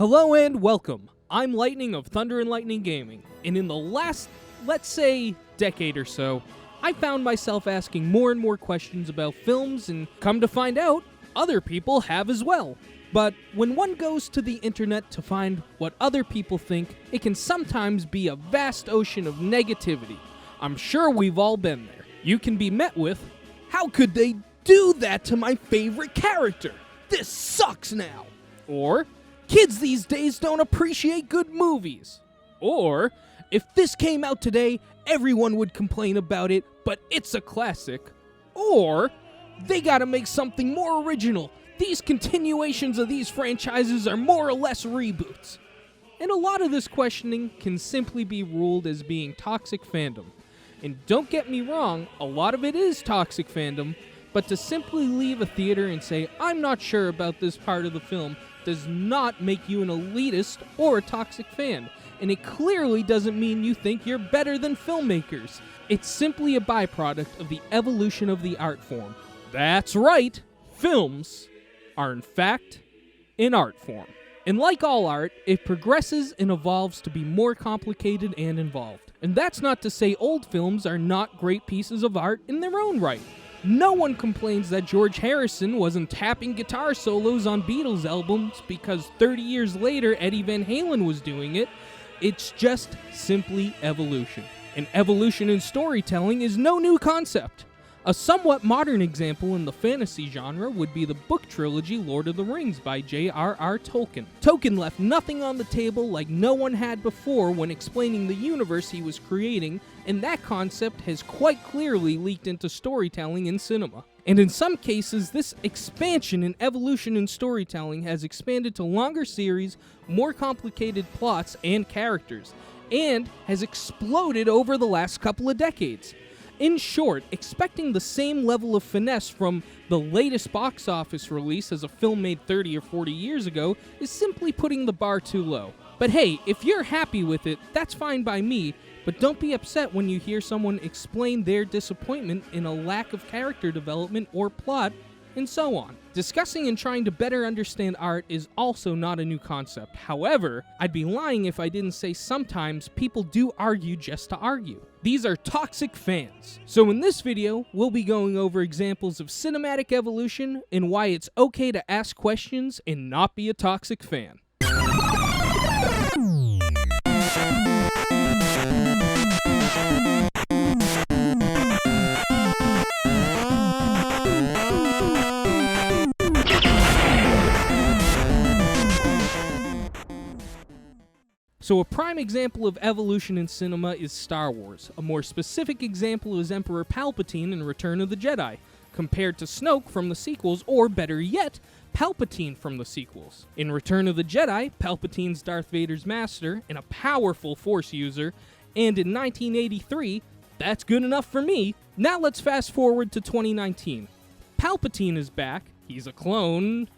Hello and welcome. I'm Lightning of Thunder and Lightning Gaming, and in the last, let's say, decade or so, I found myself asking more and more questions about films, and come to find out, other people have as well. But when one goes to the internet to find what other people think, it can sometimes be a vast ocean of negativity. I'm sure we've all been there. You can be met with, "How could they do that to my favorite character? This sucks now." Or, "Kids these days don't appreciate good movies." Or, "If this came out today, everyone would complain about it, but it's a classic." Or, "They gotta make something more original. These continuations of these franchises are more or less reboots." And a lot of this questioning can simply be ruled as being toxic fandom. And don't get me wrong, a lot of it is toxic fandom, but to simply leave a theater and say, "I'm not sure about this part of the film," does not make you an elitist or a toxic fan. And it clearly doesn't mean you think you're better than filmmakers. It's simply a byproduct of the evolution of the art form. That's right, films are in fact an art form. And like all art, it progresses and evolves to be more complicated and involved. And that's not to say old films are not great pieces of art in their own right. No one complains that George Harrison wasn't tapping guitar solos on Beatles albums because 30 years later Eddie Van Halen was doing it. It's just simply evolution. And evolution in storytelling is no new concept. A somewhat modern example in the fantasy genre would be the book trilogy Lord of the Rings by J.R.R. Tolkien. Tolkien left nothing on the table like no one had before when explaining the universe he was creating, and that concept has quite clearly leaked into storytelling in cinema. And in some cases, this expansion and evolution in storytelling has expanded to longer series, more complicated plots and characters, and has exploded over the last couple of decades. In short, expecting the same level of finesse from the latest box office release as a film made 30 or 40 years ago is simply putting the bar too low. But hey, if you're happy with it, that's fine by me, but don't be upset when you hear someone explain their disappointment in a lack of character development or plot, and so on. Discussing and trying to better understand art is also not a new concept. However, I'd be lying if I didn't say sometimes people do argue just to argue. These are toxic fans. So in this video, we'll be going over examples of cinematic evolution and why it's okay to ask questions and not be a toxic fan. So a prime example of evolution in cinema is Star Wars. A more specific example is Emperor Palpatine in Return of the Jedi, compared to Snoke from the sequels, or better yet, Palpatine from the sequels. In Return of the Jedi, Palpatine's Darth Vader's master and a powerful Force user, and in 1983, that's good enough for me. Now let's fast forward to 2019. Palpatine is back, he's a clone,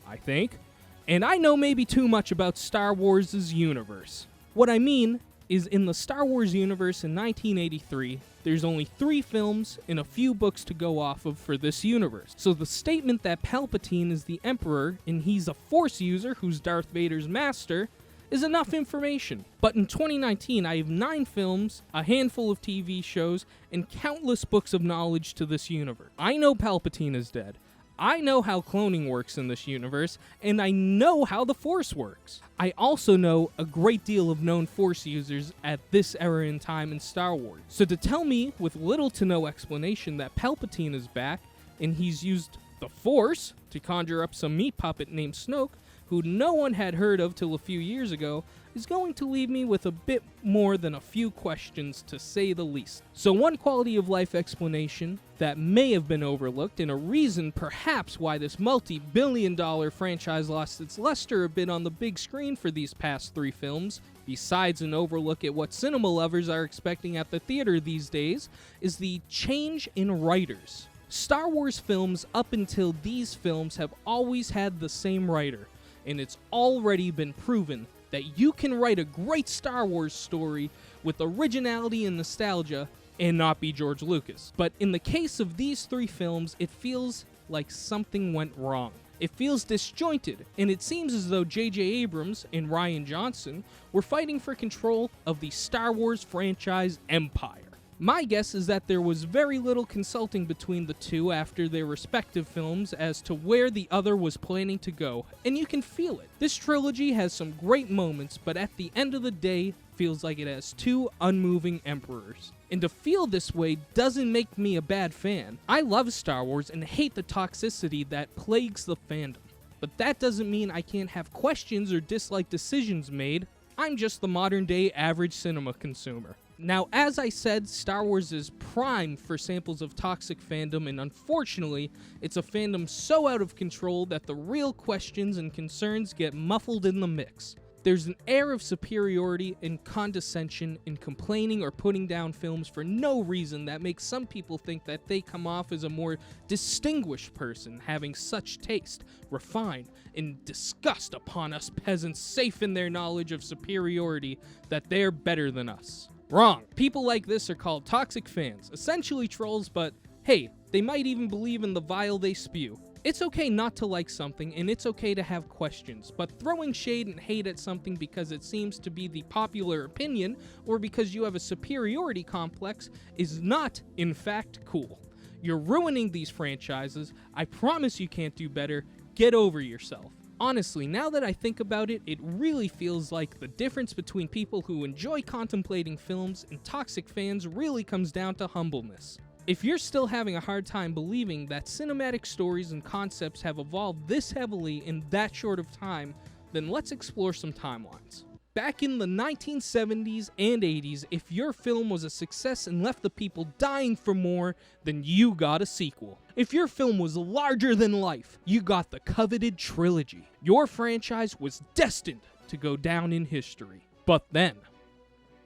I think. And I know maybe too much about Star Wars' universe. What I mean is, in the Star Wars universe in 1983, there's only 3 films and a few books to go off of for this universe. So the statement that Palpatine is the Emperor and he's a Force user who's Darth Vader's master is enough information. But in 2019, I have 9 films, a handful of TV shows, and countless books of knowledge to this universe. I know Palpatine is dead. I know how cloning works in this universe, and I know how the Force works. I also know a great deal of known Force users at this era in time in Star Wars. So to tell me, with little to no explanation, that Palpatine is back, and he's used the Force to conjure up some meat puppet named Snoke, who no one had heard of till a few years ago, is going to leave me with a bit more than a few questions, to say the least. So one quality of life explanation that may have been overlooked, and a reason perhaps why this multi-billion-dollar franchise lost its luster a bit on the big screen for these past 3 films, besides an overlook at what cinema lovers are expecting at the theater these days, is the change in writers. Star Wars films up until these films have always had the same writer, and it's already been proven that you can write a great Star Wars story with originality and nostalgia and not be George Lucas. But in the case of these 3 films, it feels like something went wrong. It feels disjointed, and it seems as though J.J. Abrams and Rian Johnson were fighting for control of the Star Wars franchise empire. My guess is that there was very little consulting between the two after their respective films as to where the other was planning to go, and you can feel it. This trilogy has some great moments, but at the end of the day, feels like it has two unmoving emperors. And to feel this way doesn't make me a bad fan. I love Star Wars and hate the toxicity that plagues the fandom. But that doesn't mean I can't have questions or dislike decisions made. I'm just the modern day average cinema consumer. Now, as I said, Star Wars is primed for samples of toxic fandom, and unfortunately, it's a fandom so out of control that the real questions and concerns get muffled in the mix. There's an air of superiority and condescension in complaining or putting down films for no reason that makes some people think that they come off as a more distinguished person, having such taste, refined, and disgust upon us peasants safe in their knowledge of superiority that they're better than us. Wrong. People like this are called toxic fans, essentially trolls, but hey, they might even believe in the vile they spew. It's okay not to like something, and it's okay to have questions, but throwing shade and hate at something because it seems to be the popular opinion, or because you have a superiority complex, is not, in fact, cool. You're ruining these franchises. I promise you can't do better. Get over yourself. Honestly, now that I think about it, it really feels like the difference between people who enjoy contemplating films and toxic fans really comes down to humbleness. If you're still having a hard time believing that cinematic stories and concepts have evolved this heavily in that short of time, then let's explore some timelines. Back in the 1970s and 80s, if your film was a success and left the people dying for more, then you got a sequel. If your film was larger than life, you got the coveted trilogy. Your franchise was destined to go down in history. But then,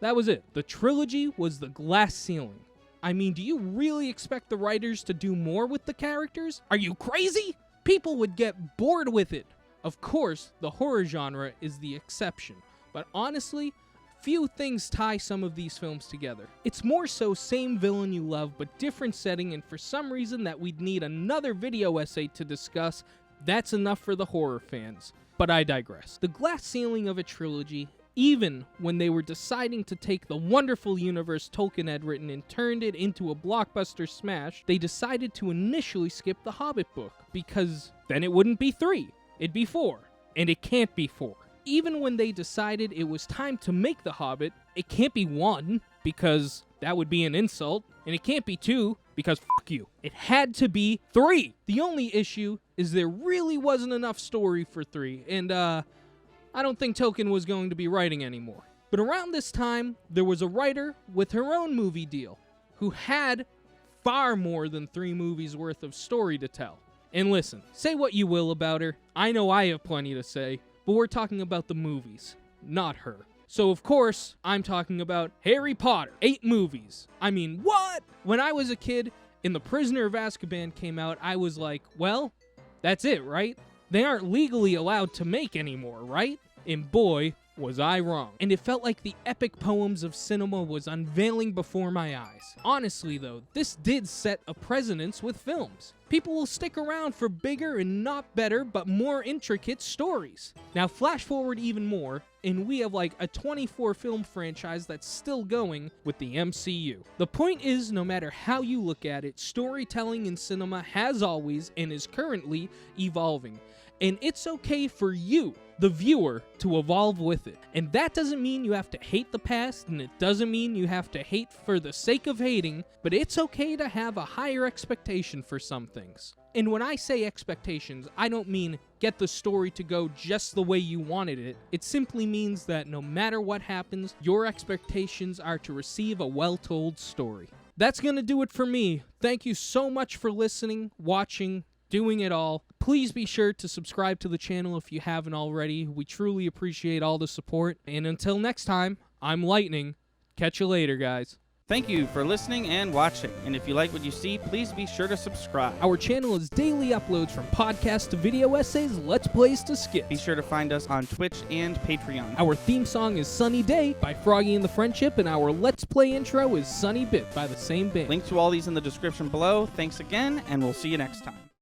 that was it. The trilogy was the glass ceiling. I mean, do you really expect the writers to do more with the characters? Are you crazy? People would get bored with it. Of course, the horror genre is the exception, but honestly, few things tie some of these films together. It's more so same villain you love, but different setting, and for some reason that we'd need another video essay to discuss, that's enough for the horror fans. But I digress. The glass ceiling of a trilogy, even when they were deciding to take the wonderful universe Tolkien had written and turned it into a blockbuster smash, they decided to initially skip the Hobbit book, because then it wouldn't be 3, it'd be 4, and it can't be 4. Even when they decided it was time to make The Hobbit, it can't be 1, because that would be an insult, and it can't be 2, because fuck you. It had to be 3! The only issue is there really wasn't enough story for 3, and I don't think Tolkien was going to be writing anymore. But around this time, there was a writer with her own movie deal, who had far more than 3 movies worth of story to tell. And listen, say what you will about her, I know I have plenty to say, but we're talking about the movies, not her. So of course, I'm talking about Harry Potter. 8 movies. I mean, what? When I was a kid and The Prisoner of Azkaban came out, I was like, well, that's it, right? They aren't legally allowed to make anymore, right? And boy, was I wrong. And it felt like the epic poems of cinema was unveiling before my eyes. Honestly though, this did set a precedence with films. People will stick around for bigger and not better, but more intricate stories. Now flash forward even more, and we have like a 24 film franchise that's still going with the MCU. The point is, no matter how you look at it, storytelling in cinema has always and is currently evolving. And it's okay for you, the viewer, to evolve with it. And that doesn't mean you have to hate the past, and it doesn't mean you have to hate for the sake of hating, but it's okay to have a higher expectation for some things. And when I say expectations, I don't mean get the story to go just the way you wanted it. It simply means that no matter what happens, your expectations are to receive a well-told story. That's gonna do it for me. Thank you so much for listening, watching, doing it all. Please be sure to subscribe to the channel if you haven't already. We truly appreciate all the support. And until next time, I'm Lightning. Catch you later, guys. Thank you for listening and watching. And if you like what you see, please be sure to subscribe. Our channel is daily uploads from podcasts to video essays, Let's Plays to skits. Be sure to find us on Twitch and Patreon. Our theme song is Sunny Day by Froggy and the Friendship, and our Let's Play intro is Sunny Bit by the same band. Link to all these in the description below. Thanks again, and we'll see you next time.